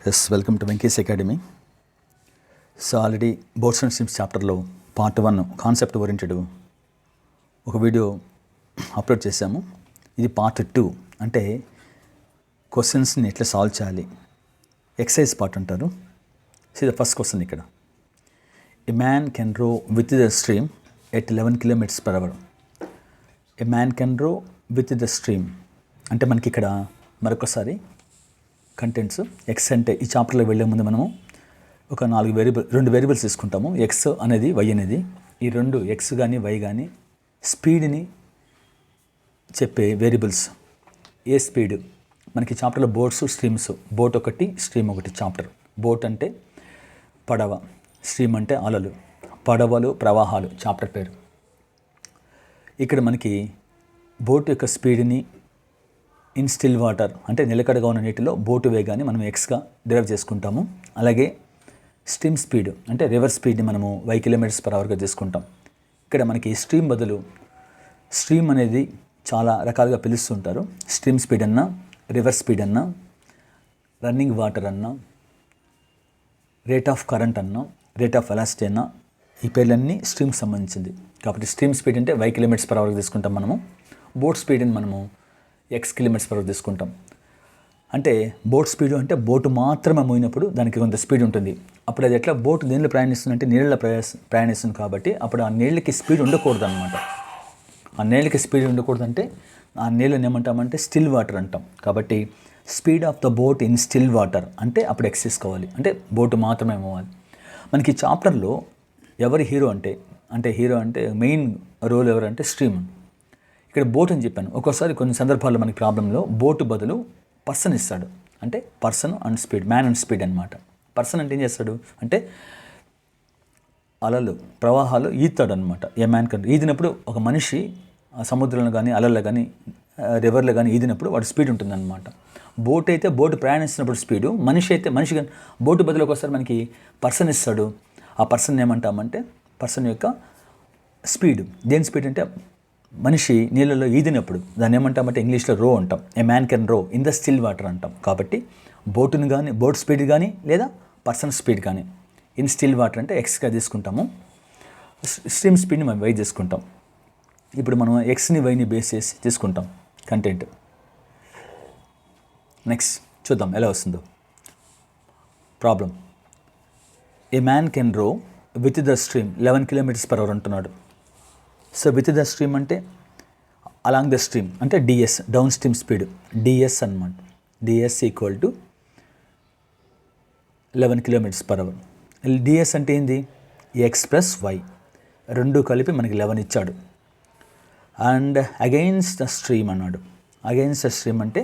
Yes welcome to Venky's academy. So already boards and streams చాప్టర్లో part 1 concept oriented ఒక video upload చేశాము. ఇది part 2 అంటే క్వశ్చన్స్ని ఎట్లా సాల్వ్ చేయాలి, ఎక్సర్సైజ్ పార్ట్ అంటారు. సో ఇది ఫస్ట్ క్వశ్చన్. ఇక్కడ a man can row with the stream at 11 km/h. A man can row with the stream అంటే మనకి ఇక్కడ మరొకసారి కంటెంట్స్ ఎక్స్ అంటే ఈ చాప్టర్లో వెళ్ళే ముందు మనము ఒక రెండు వేరియబుల్స్ తీసుకుంటాము. ఎక్స్ అనేది వై అనేది. ఈ రెండు ఎక్స్ కానీ వై కానీ స్పీడ్ని చెప్పే వేరియబుల్స్. ఏ స్పీడ్ మనకి చాప్టర్లో బోట్స్ స్ట్రీమ్స్, బోట్ ఒకటి స్ట్రీమ్ ఒకటి చాప్టర్. బోట్ అంటే పడవ, స్ట్రీమ్ అంటే అలలు, పడవలు ప్రవాహాలు చాప్టర్ పేరు. ఇక్కడ మనకి బోట్ యొక్క స్పీడ్ని ఇన్ స్టిల్ వాటర్ అంటే నిలకడగా ఉన్న నీటిలో బోటు వేగాన్ని మనం ఎక్స్గా డిరైవ్ చేసుకుంటాము. అలాగే స్ట్రీమ్ స్పీడ్ అంటే రివర్ స్పీడ్ని మనము 5 km/hగా తీసుకుంటాం. ఇక్కడ మనకి స్ట్రీమ్ బదులు స్ట్రీమ్ అనేది చాలా రకాలుగా పిలుస్తుంటారు. స్ట్రీమ్ స్పీడ్ అన్నా, రివర్ స్పీడ్ అన్నా, రన్నింగ్ వాటర్ అన్నా, రేట్ ఆఫ్ కరెంట్ అన్నా, రేట్ ఆఫ్ వెలాసిటీ అన్నా, ఈ పేర్లన్నీ స్ట్రీమ్కి సంబంధించింది. కాబట్టి స్ట్రీమ్ స్పీడ్ అంటే 5 km/h తీసుకుంటాం మనము. బోట్ స్పీడ్ని మనము x km/h తీసుకుంటాం. అంటే బోట్ స్పీడ్ అంటే బోటు మాత్రమే మోయినప్పుడు దానికి కొంత స్పీడ్ ఉంటుంది. అప్పుడు అది ఎట్లా బోటు నీళ్ళు ప్రయాణిస్తుంది అంటే నీళ్ళ ప్రయాణిస్తుంది కాబట్టి అప్పుడు ఆ నీళ్ళకి స్పీడ్ ఉండకూడదు అనమాట. ఆ నీళ్ళకి స్పీడ్ ఉండకూడదంటే ఆ నీళ్ళని ఏమంటామంటే స్టిల్ వాటర్ అంటాం. కాబట్టి speed of the boat in still water అంటే అప్పుడు ఎక్స్ తీసుకోవాలి, అంటే బోటు మాత్రమే మోవాలి. మనకి చాప్టర్లో ఎవరి హీరో అంటే హీరో అంటే మెయిన్ రోల్ ఎవరంటే స్ట్రీమ్. ఇక్కడ బోట్ అని చెప్పాను. ఒక్కోసారి కొన్ని సందర్భాల్లో మనకి ప్రాబ్లంలో బోటు బదులు పర్సన్ ఇస్తాడు. అంటే person and speed, man and speed అనమాట. పర్సన్ అంటే ఏం చేస్తాడు అంటే అలలు ప్రవాహాలు ఈతాడు అనమాట. ఏ మ్యాన్ కెన్ ఈదినప్పుడు ఒక మనిషి సముద్రంలో కానీ అలల్లో కానీ రివర్లో కానీ ఈదినప్పుడు వాడు స్పీడ్ ఉంటుందన్నమాట. బోట్ అయితే బోటు ప్రయాణిస్తున్నప్పుడు స్పీడు, మనిషి అయితే మనిషి కానీ బోటు బదులు ఒకసారి మనకి పర్సన్ ఇస్తాడు. ఆ పర్సన్ ఏమంటామంటే పర్సన్ యొక్క స్పీడ్. దేని స్పీడ్ అంటే మనిషి నీళ్ళలో ఈదినప్పుడు దాన్ని ఏమంటామంటే ఇంగ్లీష్లో రో అంటాం. ఏ మ్యాన్ కెన్ రో ఇన్ ద స్టిల్ వాటర్ అంటాం. కాబట్టి బోటుని కానీ బోట్ స్పీడ్ కానీ లేదా పర్సన్ స్పీడ్ కానీ ఇన్ స్టిల్ వాటర్ అంటే ఎక్స్గా తీసుకుంటాము. స్ట్రీమ్ స్పీడ్ని మనం వై తీసుకుంటాం. ఇప్పుడు మనం ఎక్స్ని వైని బేస్ చేసి తీసుకుంటాం కంటెంట్. నెక్స్ట్ చూద్దాం ఎలా వస్తుందో problem. A man can row with the stream 11 km/h అంటున్నాడు. సో విత్ ద స్ట్రీమ్ అంటే అలాంగ్ ద స్ట్రీమ్ అంటే DS, down stream speed DS అనమాట. DS equal to 11 km/h. DS అంటే ఏంది? ఎక్స్ ప్లస్ వై రెండు కలిపి మనకి 11 ఇచ్చాడు. అండ్ అగెయిన్స్ ద స్ట్రీమ్ అన్నాడు. అగెయిన్స్ ద స్ట్రీమ్ అంటే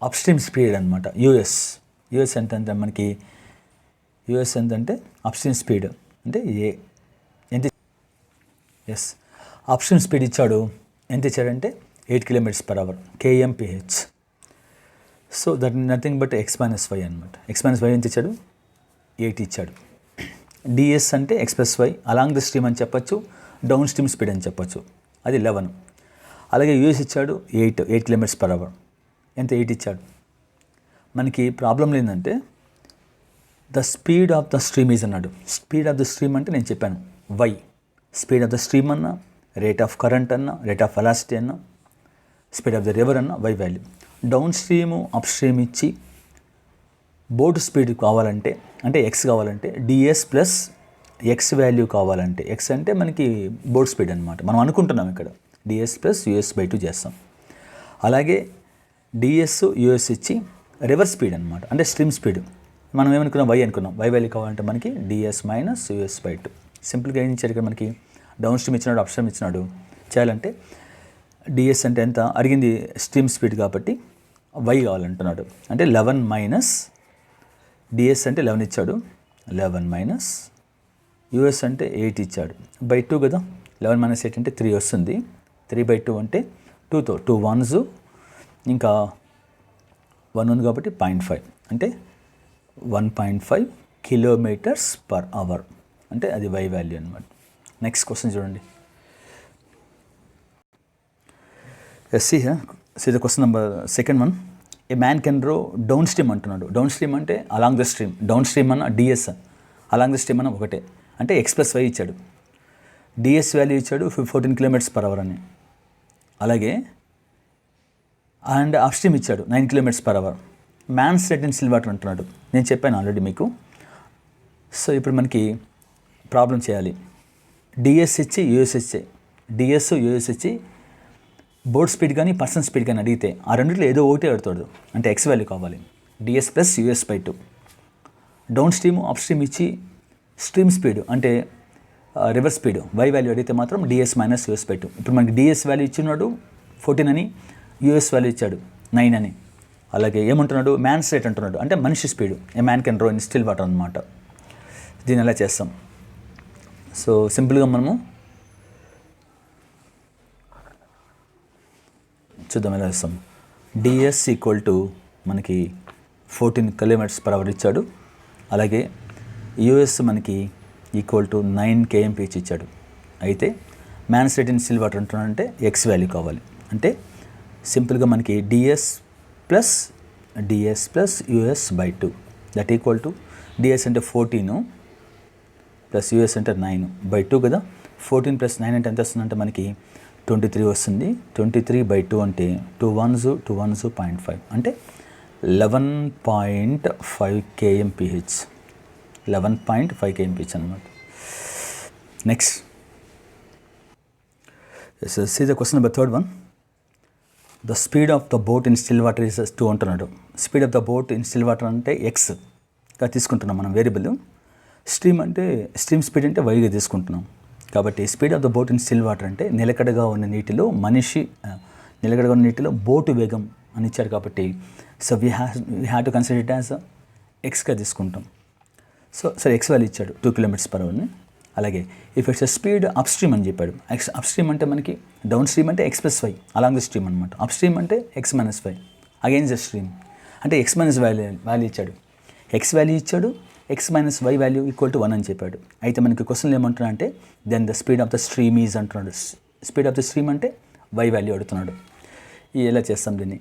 అప్ స్ట్రీమ్ స్పీడ్ అనమాట. యూఎస్ ఎంతంటే మనకి యూఎస్ ఎంతంటే అప్ స్ట్రీమ్ స్పీడ్ అంటే ఎంత? ఎస్, అప్ స్ట్రీమ్ స్పీడ్ ఇచ్చాడు. ఎంత ఇచ్చాడంటే 8 km/h kmph. So that nothing but x - y అనమాట. x - y ఎంత ఇచ్చాడు? 8 ఇచ్చాడు. డిఎస్ అంటే x + y along the stream అని చెప్పచ్చు, డౌన్ స్ట్రీమ్ స్పీడ్ అని చెప్పచ్చు. అది 11. అలాగే యూఎస్ ఇచ్చాడు 8 km/h. ఎంత? 8 ఇచ్చాడు. మనకి ప్రాబ్లం ఏంటంటే the speed of the stream is అన్నాడు. స్పీడ్ ఆఫ్ ద స్ట్రీమ్ అంటే నేను చెప్పాను y. Speed of the stream అన్నా, రేట్ ఆఫ్ కరెంట్ అన్నా, రేట్ ఆఫ్ వెలాసిటీ అన్నా, స్పీడ్ ఆఫ్ ద రివర్ అన్నా y value. Down stream up stream ఇచ్చి boat speed కావాలంటే అంటే ఎక్స్ కావాలంటే డిఎస్ ప్లస్ ఎక్స్ వాల్యూ కావాలంటే ఎక్స్ అంటే మనకి బోట్ స్పీడ్ అనమాట. మనం అనుకుంటున్నాం ఇక్కడ డిఎస్ ప్లస్ US/2 చేస్తాం. అలాగే డిఎస్ యూఎస్ ఇచ్చి రివర్ స్పీడ్ అనమాట అంటే స్ట్రీమ్ స్పీడ్ మనం ఏమనుకున్నాం వై అనుకున్నాం. వై వాల్యూ కావాలంటే మనకి డిఎస్ - US/2. సింపుల్గా ఏం ఇచ్చాడు ఇక్కడ మనకి డౌన్ స్ట్రీమ్ ఇచ్చినాడు, అప్ స్ట్రీమ్ ఇచ్చినాడు. చేయాలంటే డిఎస్ అంటే ఎంత అడిగింది? స్ట్రీమ్ స్పీడ్ కాబట్టి వై కావాలంటున్నాడు. అంటే 11 - డిఎస్ అంటే 11 ఇచ్చాడు, 11 - యూఎస్ అంటే 8 ఇచ్చాడు. బై 2 కదా, 11 - 8 అంటే 3 వస్తుంది. 3/2 అంటే 2తో 2 1s ఇంకా 1 ఉంది కాబట్టి 0.5 అంటే 1.5 km/h అంటే అది వై వాల్యూ అనమాట. నెక్స్ట్ క్వశ్చన్ చూడండి. See the question number second one. A man can రో డౌన్ స్ట్రీమ్ అంటున్నాడు. డౌన్ స్ట్రీమ్ అంటే along the stream, down stream అన్న డిఎస్, అలాంగ్ ద స్ట్రీమ్ అన్న ఒకటే, అంటే x+y ఇచ్చాడు. డిఎస్ వాల్యూ ఇచ్చాడు 14 km/h అని. అలాగే అండ్ అప్ స్ట్రీమ్ ఇచ్చాడు 9 km/h. Man set in still water అంటున్నాడు. నేను చెప్పాను ఆల్రెడీ మీకు. సో ఇప్పుడు మనకి ప్రాబ్లం చేయాలి. డిఎస్ ఇచ్చి యూఎస్ ఇచ్చి, డిఎస్ యూఎస్ ఇచ్చి బోర్డ్ స్పీడ్ కానీ పర్సన్ స్పీడ్ కానీ అడిగితే ఆ రెండింటిలో ఏదో ఒకటి అడుగుతాడు, అంటే ఎక్స్ వాల్యూ కావాలి. DS plus US. Down stream up stream ఇచ్చి స్ట్రీమ్ స్పీడ్ అంటే రివర్స్ స్పీడ్ వై వాల్యూ అడిగితే మాత్రం డిఎస్ మైనస్ యూఎస్/2. ఇప్పుడు మనకి డిఎస్ వాల్యూ ఇచ్చినాడు 14 అని, యూఎస్ వాల్యూ ఇచ్చాడు 9 అని. అలాగే ఏమంటున్నాడు, మ్యాన్స్ రేట్ అంటున్నాడు, అంటే మనిషి స్పీడ్. ఏ మ్యాన్ కెన్ రో ఇన్ స్టిల్ వాటర్ అనమాట. దీన్ని ఎలా చేస్తాం? సో సింపుల్గా మనము చూద్దాం ఎలా చేస్తాం. డిఎస్ ఈక్వల్ టు మనకి 14 km/h ఇచ్చాడు. అలాగే యూఎస్ మనకి ఈక్వల్ టు 9 kmph ఇచ్చాడు. అయితే man's rate in still water అంటున్నాడంటే ఎక్స్ వాల్యూ కావాలి. అంటే సింపుల్గా మనకి DS plus US that equal to DS అంటే 14 ప్లస్ యూఎస్ అంటే 9/2 కదా. 14 + 9 అంటే ఎంత వస్తుందంటే మనకి 23 వస్తుంది. 23/2 అంటే 2 1s 0.5 అంటే 11.5 kmph. 11.5 kmph అనమాట. Next see the question number 3rd one. The speed of the boat in still water is 2 అంటున్నాడు. Speed of the boat in still water అంటే ఎక్స్గా తీసుకుంటున్నాం మనం వేరియబుల్. స్ట్రీమ్ అంటే స్ట్రీమ్ స్పీడ్ అంటే వైగా తీసుకుంటున్నాం. కాబట్టి speed of the boat in still water అంటే నిలకడగా ఉన్న నీటిలో నిలకడగా ఉన్న నీటిలో బోటు వేగం అని ఇచ్చారు. కాబట్టి so we have to consider it as ఎక్స్గా తీసుకుంటాం. సో సరే ఎక్స్ వాల్యూ ఇచ్చాడు 2 km/h. అలాగే if it's speed up stream అని చెప్పాడు. అప్ స్ట్రీమ్ అంటే మనకి డౌన్ స్ట్రీమ్ అంటే x+y అలాంగ్ ద స్ట్రీమ్ అనమాట. అప్ స్ట్రీమ్ అంటే x-y అగైన్స్ ద స్ట్రీమ్ అంటే x- వాల్యూ ఇచ్చాడు. ఎక్స్ వాల్యూ ఇచ్చాడు, x-y వాల్యూ ఈక్వల్ టు 1 అని చెప్పాడు. అయితే మనకి క్వశ్చన్లు ఏమంటున్నా అంటే then the speed of the stream is అంటున్నాడు. స్పీడ్ ఆఫ్ ద స్ట్రీమ్ అంటే y వాల్యూ అడుగుతున్నాడు. ఎలా చేస్తాం దీన్ని?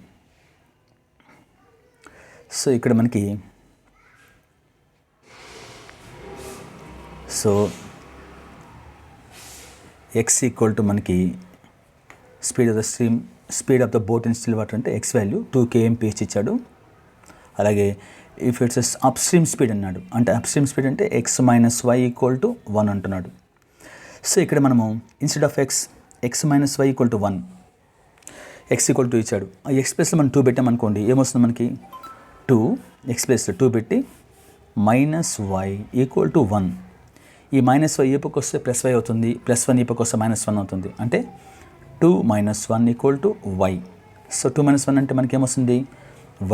సో ఇక్కడ మనకి సో ఎక్స్ ఈక్వల్ టు మనకి speed of the boat in still water అంటే ఎక్స్ వాల్యూ 2 kmph ఇచ్చాడు. అలాగే if it's up stream speed అన్నాడు, అంటే అప్ స్ట్రీమ్ స్పీడ్ అంటే x-y ఈక్వల్ టు 1 అంటున్నాడు. సో ఇక్కడ మనము instead of x-y equal to 1 X equal to ఇచ్చాడు. ఆ ఎక్స్ ప్లస్లో మనం 2 పెట్టామనుకోండి, ఏమొస్తుంది మనకి 2 ఎక్స్ ప్లస్లో 2 పెట్టి -y ఈక్వల్ టు 1. ఈ -y ఈ పక్క వస్తే +y అవుతుంది, +1 ఈ పక్క వస్తే -1 అవుతుంది. అంటే 2 - 1 ఈక్వల్ టు y. సో 2 - 1 అంటే మనకి ఏమొస్తుంది,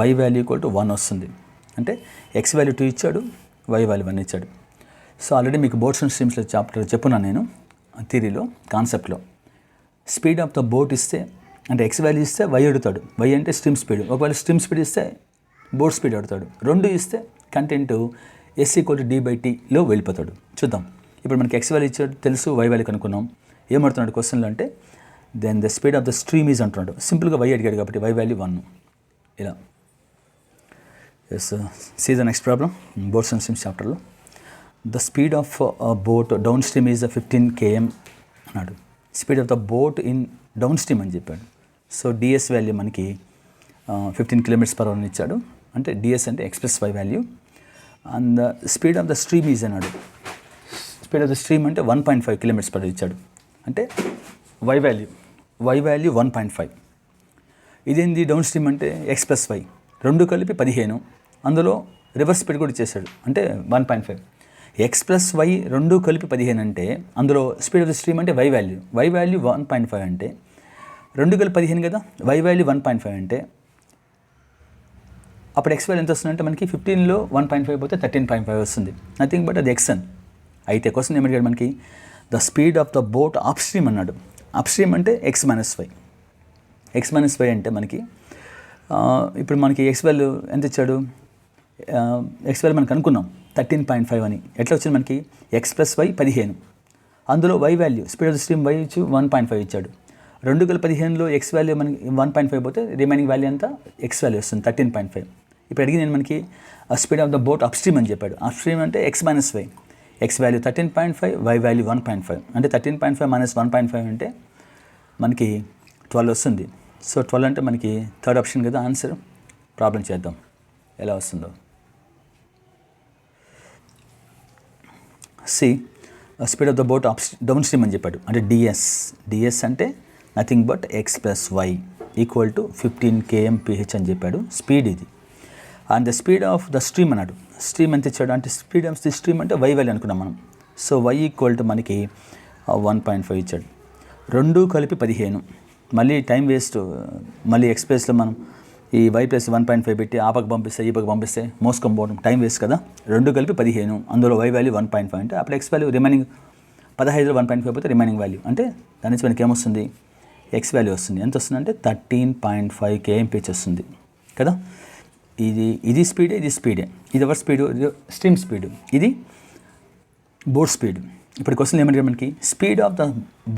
y వాల్యూ ఈక్వల్ టు 1 వస్తుంది. అంటే x వాల్యూ 2 ఇచ్చాడు, y వాల్యూ 1 ఇచ్చాడు. సో ఆల్రెడీ మీకు బోట్స్ అండ్ స్ట్రీమ్స్లో చాప్టర్ చెప్పున్నాను నేను థియరీలో, కాన్సెప్ట్లో. స్పీడ్ ఆఫ్ ద బోట్ ఇస్తే అంటే x వాల్యూ ఇస్తే y అడుగుతాడు. y అంటే స్ట్రీమ్ స్పీడ్. ఒకవేళ స్ట్రీమ్ స్పీడ్ ఇస్తే బోట్ స్పీడ్ అడుగుతాడు. 2 ఇస్తే కంటెంట్ s = d/tలో వెళ్ళిపోతాడు. చూద్దాం. ఇప్పుడు మనకి x వాల్యూ ఇచ్చాడు తెలుసు, y వాల్యూ కనుక్కున్నాం. ఏమడుతున్నాడు క్వశ్చన్లో అంటే then the speed of the stream is అంటున్నాడు. సింపుల్గా y అడిగాడు కాబట్టి y వాల్యూ 1. ఇలా ఎస్ see the next problem boats and streams చాప్టర్లో. The speed of boat down stream is 15 km అన్నాడు. Speed of the boat in down stream అని చెప్పాడు. సో డిఎస్ వాల్యూ మనకి 15 km/h అని ఇచ్చాడు. అంటే డిఎస్ అంటే x+y value. And the speed of the stream is అన్నాడు. స్పీడ్ ఆఫ్ ద స్ట్రీమ్ అంటే 1.5 km/h ఇచ్చాడు. అంటే y వాల్యూ 1.5. ఇదేంది డౌన్ స్ట్రీమ్ అంటే x+y 2 కలిపి 15. అందులో రివర్స్ స్పీడ్ కూడా ఇచ్చేసాడు అంటే 1.5. x+y 2 కలిపి 15 అంటే అందులో స్పీడ్ ఆఫ్ ద స్ట్రీమ్ అంటే y వాల్యూ 1.5 అంటే 2 కలిపి 15 కదా. y వాల్యూ 1.5 అంటే అప్పుడు x వాల్యూ ఎంత వస్తుందంటే మనకి 15లో 1.5 పోతే 13.5 వస్తుంది. నథింగ్ బట్ అది xn. అయితే క్వశ్చన్ ఏమడిగాడు మనకి the speed of the boat up stream అన్నాడు. అప్ స్ట్రీమ్ అంటే x-y. x-y అంటే మనకి ఇప్పుడు మనకి x వాల్యూ ఎంత ఇచ్చాడు, x వాల్యూ మనకు అనుకున్నాం 13.5 అని. ఎట్లా వచ్చింది మనకి x+y 15. అందులో y value speed of the stream y ఇచ్చి 1.5 ఇచ్చాడు. 2,15లో ఎక్స్ వాల్యూ మనకి 1.5 పోతే రిమైనింగ్ వాల్యూ అంతా ఎక్స్ వాల్యూ వస్తుంది 13.5. ఇప్పుడు అడిగి నేను మనకి speed of the boat up stream అని చెప్పాడు. అప్ స్ట్రీమ్ అంటే x minus y, x value 13.5, y value 1.5. అంటే 13.5 మైనస్ 1.5 అంటే మనకి 12 వస్తుంది. సో 12 అంటే మనకి థర్డ్ ఆప్షన్ కదా ఆన్సర్. ప్రాబ్లం చేద్దాం ఎలా వస్తుందో. C speed of the boat down stream అని చెప్పాడు. అంటే డిఎస్ అంటే nothing but x plus y equal to 15 kmph అని చెప్పాడు. స్పీడ్ ఇది. And the speed of the stream అన్నాడు. స్ట్రీమ్ ఎంత ఇచ్చాడు అంటే స్పీడ్ ఆఫ్ ది స్ట్రీమ్ అంటే వై వాల్యూ అనుకున్నాం మనం. సో వై ఈక్వల్ టు మనకి 1.5 ఇచ్చాడు. 2 కలిపి 15. మళ్ళీ టైం వేస్ట్. మళ్ళీ ఎక్స్ప్రెస్లో మనం ఈ వై ప్లస్ 1.5 పెట్టి ఆ పక్క పంపిస్తే ఈ పక్క పంపిస్తే మోసుకొని పోవడం టైం వేస్ట్ కదా. 2 కలిపి 15, అందులో వై వాల్యూ 1.5 అంటే అప్పుడు ఎక్స్ వాల్యూ రిమైనింగ్ 15లో 1.5 పోతే రిమైనింగ్ వాల్యూ అంటే దాని నుంచి మనకి ఏమొస్తుంది ఎక్స్ వాల్యూ వస్తుంది. ఎంత వస్తుంది అంటే 13.5 kmph వస్తుంది కదా. ఇది స్పీడే, ఇది స్పీడే. ఇది ఎవరి స్పీడు? Stream speed. ఇది బోట్ స్పీడ్. ఇప్పుడు క్వశ్చన్ ఏమంటే మనకి speed of the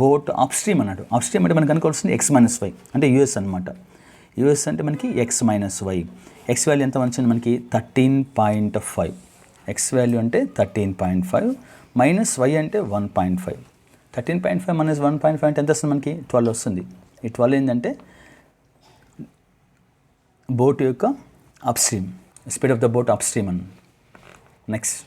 boat up stream అన్నాడు. అప్ స్ట్రీమ్ అంటే మనకు అనుకోవాల్సింది ఎక్స్ మైనస్ వై అంటే యూఎస్ అనమాట. యూఎస్ అంటే మనకి x minus y. X value ఎంత వచ్చింది మనకి 13.5. ఎక్స్ వాల్యూ అంటే 13.5 మైనస్ వై అంటే 1.5. 13.5 మైనస్ 1.5 అంటే ఎంత వస్తుంది మనకి 12 వస్తుంది. ఈ 12 ఏంటంటే బోట్ యొక్క up stream, speed of the boat up stream అని. నెక్స్ట్